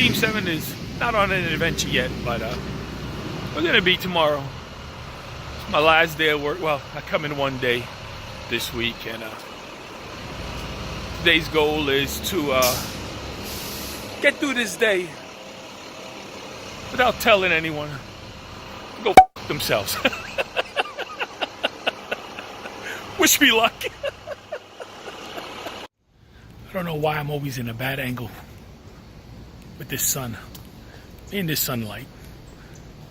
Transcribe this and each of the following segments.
Team 7 is not on an adventure yet, but we're going to be tomorrow. It's my last day of work. Well, I come in one day this week, and today's goal is to get through this day without telling anyone to go f themselves. Wish me luck. I don't know why I'm always in a bad angle with this sun. In this sunlight.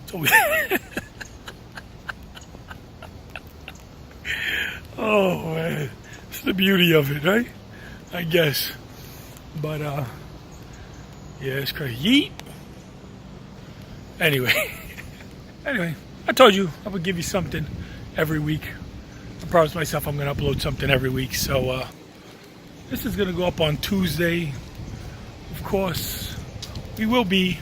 It's always oh man. It's the beauty of it, right? I guess. But yeah, it's crazy. Yeet. Anyway. Anyway, I told you I would give you something every week. I promised myself I'm gonna upload something every week, so this is gonna go up on Tuesday. Of course, we will be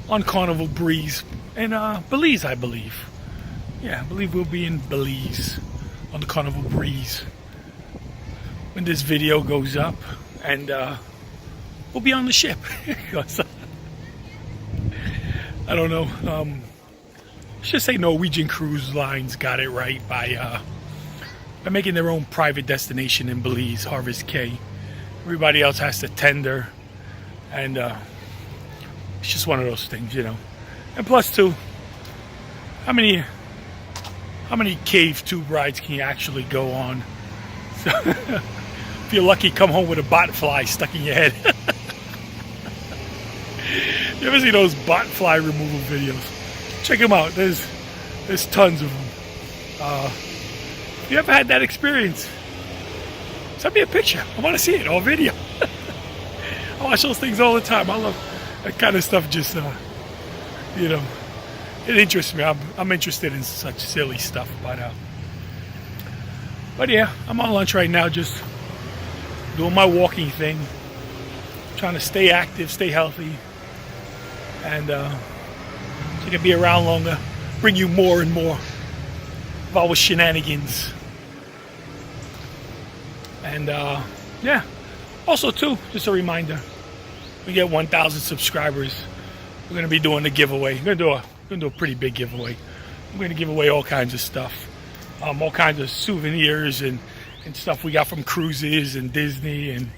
on Carnival Breeze in Belize, I believe. Yeah, I believe we'll be in Belize on the Carnival Breeze when this video goes up, and we'll be on the ship. I don't know. Let's just say Norwegian Cruise Lines got it right by making their own private destination in Belize, Harvest Caye. Everybody else has to tender, and it's just one of those things, you know. And plus, too, how many cave tube rides can you actually go on? So, if you're lucky, come home with a bot fly stuck in your head. You ever see those bot fly removal videos? Check them out. There's tons of them. If you ever had that experience, send me a picture. I want to see it, or video. I watch those things all the time. I love that kind of stuff. Just you know, it interests me. I'm interested in such silly stuff. But yeah, I'm on lunch right now, just doing my walking thing, trying to stay active, stay healthy, and so I can be around longer, bring you more and more of our shenanigans. And yeah, also too, just a reminder, we get 1,000 subscribers, we're going to be doing a giveaway. We're going to do a pretty big giveaway. We're going to give away all kinds of stuff, all kinds of souvenirs and stuff we got from cruises and Disney, and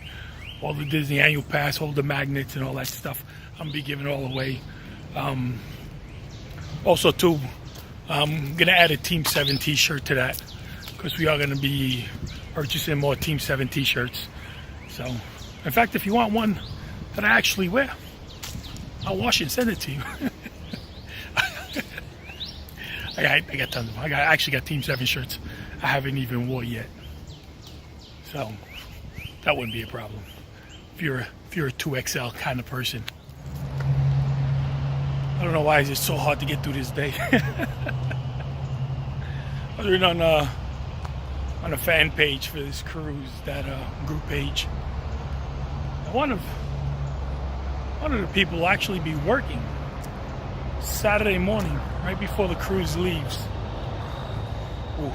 all the Disney annual pass holder magnets and all that stuff. I'm going to be giving it all away. Also too, I'm going to add a Team 7 t-shirt to that, because we are going to be purchasing more Team 7 t-shirts. So, in fact, if you want one that I actually wear, I'll wash it and send it to you. I got tons of them. I actually got Team 7 shirts I haven't even wore yet. So, that wouldn't be a problem if you're a 2XL kind of person. I don't know why it's so hard to get through this day. I was reading on a fan page for this cruise, that group page. One of the people will actually be working Saturday morning, right before the cruise leaves. Ooh.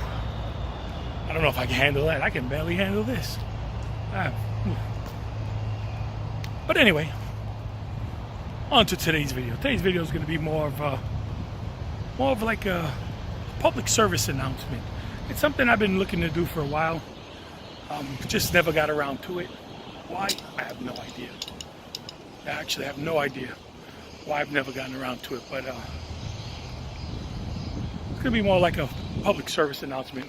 I don't know if I can handle that. I can barely handle this. But anyway, on to today's video. Today's video is going to be more of like a public service announcement. It's something I've been looking to do for a while. Just never got around to it. Why? I have no idea. I actually have no idea why I've never gotten around to it. But it's going to be more like a public service announcement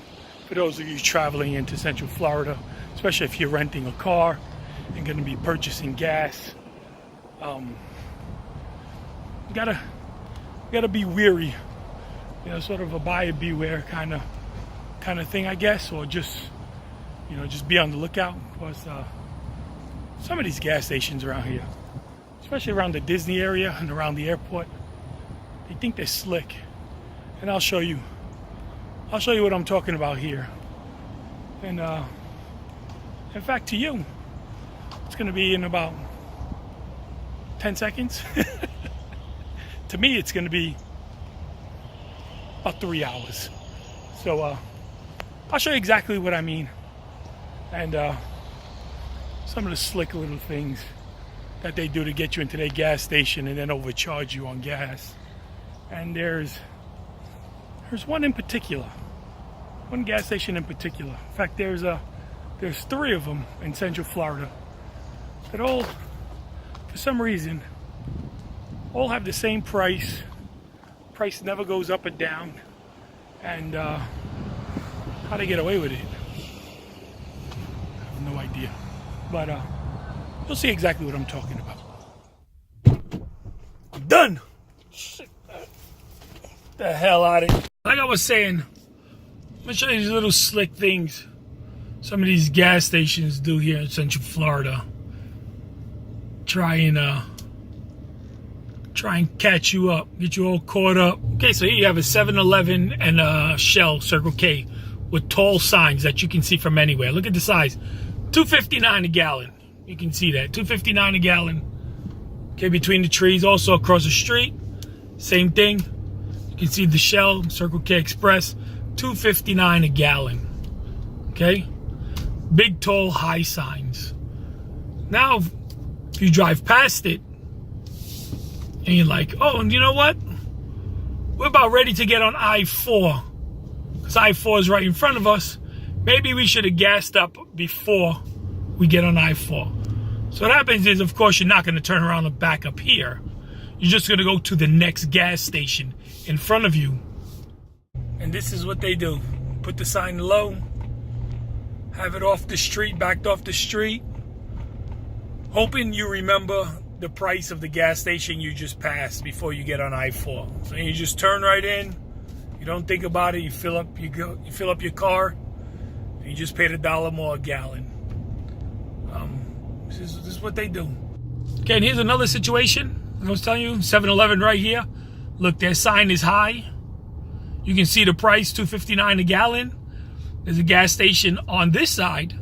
for those of you traveling into Central Florida, especially if you're renting a car and going to be purchasing gas. You gotta be weary, you know, sort of a buyer beware kind of thing, I guess, or just, you know, just be on the lookout, because some of these gas stations around here, especially around the Disney area and around the airport, they think they're slick, and I'll show you what I'm talking about here. And in fact, to you, it's going to be in about 10 seconds. To me, it's going to be about 3 hours. So I'll show you exactly what I mean, and some of the slick little things that they do to get you into their gas station and then overcharge you on gas. And there's one in particular, one gas station in particular. In fact, there's 3 of them in Central Florida that all, for some reason, all have the same price. Price never goes up or down. And how they get away with it, I have no idea. But you'll see exactly what I'm talking about. Done. Shit. The hell out of it. Like I was saying, I'm gonna show you these little slick things some of these gas stations do here in Central Florida. Try and catch you up, get you all caught up. Okay, so here you have a 7-Eleven and a Shell Circle K with tall signs that you can see from anywhere. Look at the size, $2.59 a gallon. You can see that, $2.59 a gallon. Okay, between the trees. Also across the street, same thing. You can see the Shell Circle K Express, $2.59 a gallon. Okay, big, tall, high signs. Now, if you drive past it, and you're like, oh, and you know what? We're about ready to get on I-4. Because I-4 is right in front of us. Maybe we should have gassed up before we get on I-4. So what happens is, of course, you're not going to turn around and back up here. You're just going to go to the next gas station in front of you. And this is what they do. Put the sign low. Have it off the street, backed off the street. Hoping you remember the price of the gas station you just passed before you get on I-4. So you just turn right in. You don't think about it. You fill up your car. And you just paid $1 more a gallon. This is what they do. Okay, and here's another situation. I was telling you, 7-Eleven right here. Look, their sign is high. You can see the price, $2.59 a gallon. There's a gas station on this side,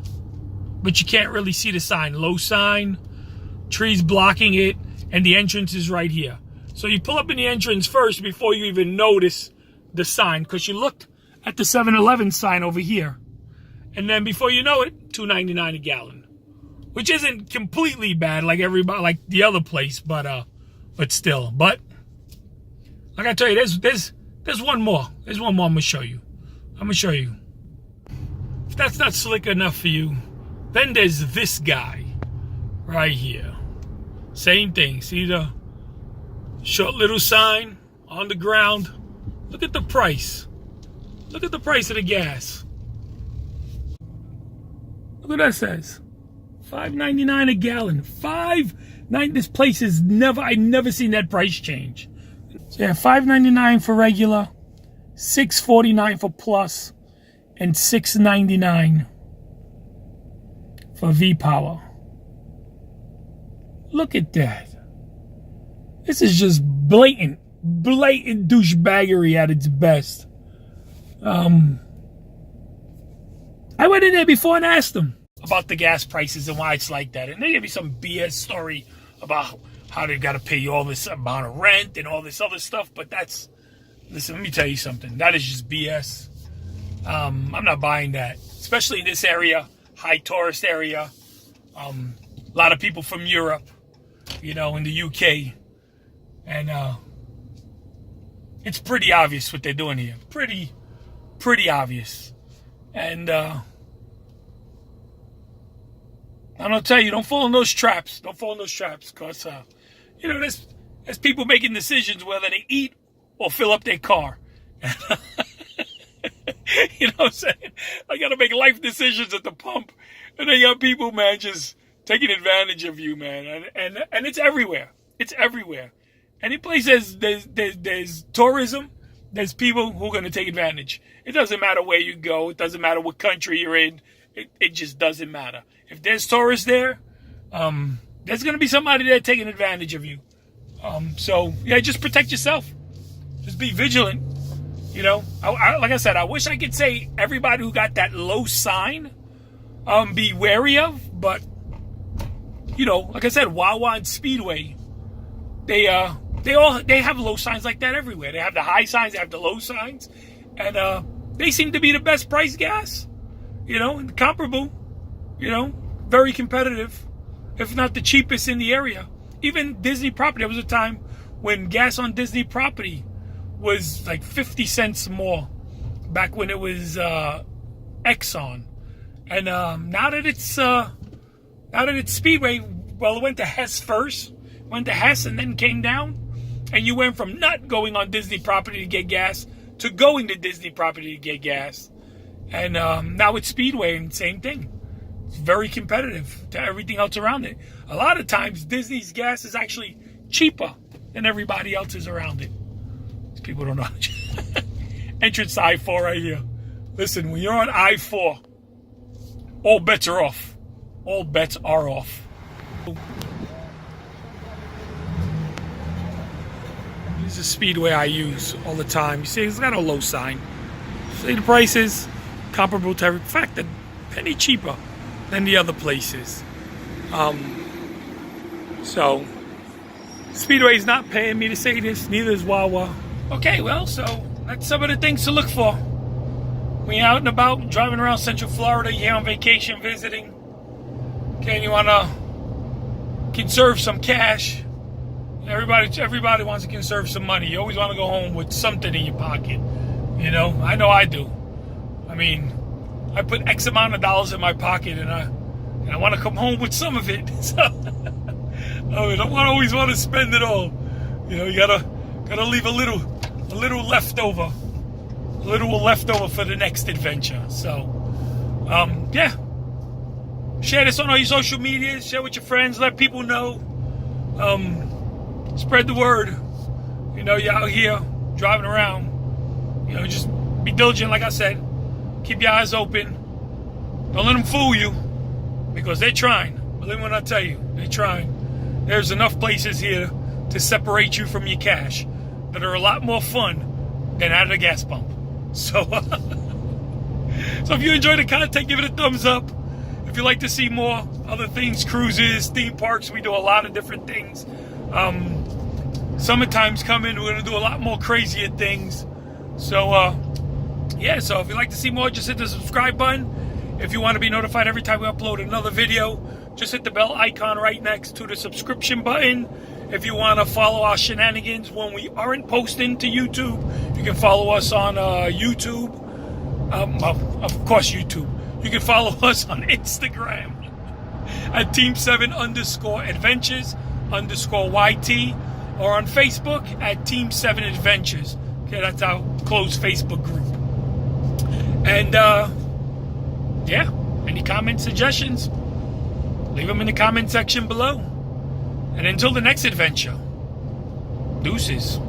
but you can't really see the sign. Low sign. Trees blocking it, and the entrance is right here. So you pull up in the entrance first before you even notice the sign, because you looked at the 7-Eleven sign over here. And then before you know it, $2.99 a gallon. Which isn't completely bad like everybody, like the other place, but still. But like I tell you, there's one more. There's one more I'm gonna show you. If that's not slick enough for you, then there's this guy right here. Same thing. See the short little sign on the ground? Look at the price. Look at the price of the gas. Look what that says. $5.99 a gallon. $5.99. This place is I never seen that price change. So yeah, $5.99 for regular, $6.49 for plus, and $6.99 for V-Power. Look at that. This is just blatant douchebaggery at its best. I went in there before and asked them about the gas prices and why it's like that. And they gave me some BS story about how they've got to pay you all this amount of rent and all this other stuff. But listen, let me tell you something. That is just BS. I'm not buying that. Especially in this area, high tourist area. A lot of people from Europe, in the UK. And it's pretty obvious what they're doing here. Pretty obvious. And I'm gonna tell you, don't fall in those traps. Don't fall in those traps, because there's people making decisions whether they eat or fill up their car. You know what I'm saying? I gotta make life decisions at the pump, and they got people, man, just taking advantage of you, man. And it's everywhere. It's everywhere. Any place there's tourism, there's people who are gonna take advantage. It doesn't matter where you go. It doesn't matter what country you're in. It just doesn't matter. If there's tourists there, there's going to be somebody there taking advantage of you. So, yeah, just protect yourself. Just be vigilant. Like I said, I wish I could say everybody who got that low sign, be wary of. But, like I said, Wawa and Speedway, they have low signs like that everywhere. They have the high signs, they have the low signs. And they seem to be the best price gas. Comparable, very competitive, if not the cheapest in the area. even Disney property. There was a time when gas on Disney property was like 50 cents more, back when it was Exxon. And now that it's Speedway, well, it went to Hess first, went to Hess and then came down, and you went from not going on Disney property to get gas to going to Disney property to get gas. And now it's Speedway, and same thing. It's very competitive to everything else around it. A lot of times, Disney's gas is actually cheaper than everybody else's around it. These people don't know. Entrance to I-4 right here. Listen, when you're on I-4, all bets are off. All bets are off. This is a Speedway I use all the time. You see, it's got a low sign. See, the price is comparable to every fact, a penny cheaper than the other places. So Speedway's not paying me to say this, neither is Wawa. Okay, well, so that's some of the things to look for when you're out and about, driving around Central Florida, you're on vacation, visiting. Okay, and you want to conserve some cash. Everybody wants to conserve some money. You always want to go home with something in your pocket. You know I do. I mean, I put X amount of dollars in my pocket, and I want to come home with some of it. So I don't always want to spend it all. You know, you gotta leave a little leftover, for the next adventure. So, yeah. Share this on all your social media. Share with your friends. Let people know. Spread the word. You know, you're out here driving around. You know, just be diligent, like I said. Keep your eyes open. Don't let them fool you, because they're trying. Believe me when I tell you, they're trying. There's enough places here to separate you from your cash that are a lot more fun than at a gas pump. So, so if you enjoy the content, give it a thumbs up. If you'd like to see more other things, cruises, theme parks, we do a lot of different things. Summertime's coming. We're going to do a lot more crazier things. So, yeah, so if you'd like to see more, just hit the subscribe button. If you want to be notified every time we upload another video, just hit the bell icon right next to the subscription button. If you want to follow our shenanigans when we aren't posting to YouTube, you can follow us on YouTube. Of course, YouTube. You can follow us on Instagram at Team7_Adventures_YT, or on Facebook at Team7Adventures. Okay, that's our closed Facebook group. And yeah, any comments, suggestions, leave them in the comment section below. And until the next adventure, deuces.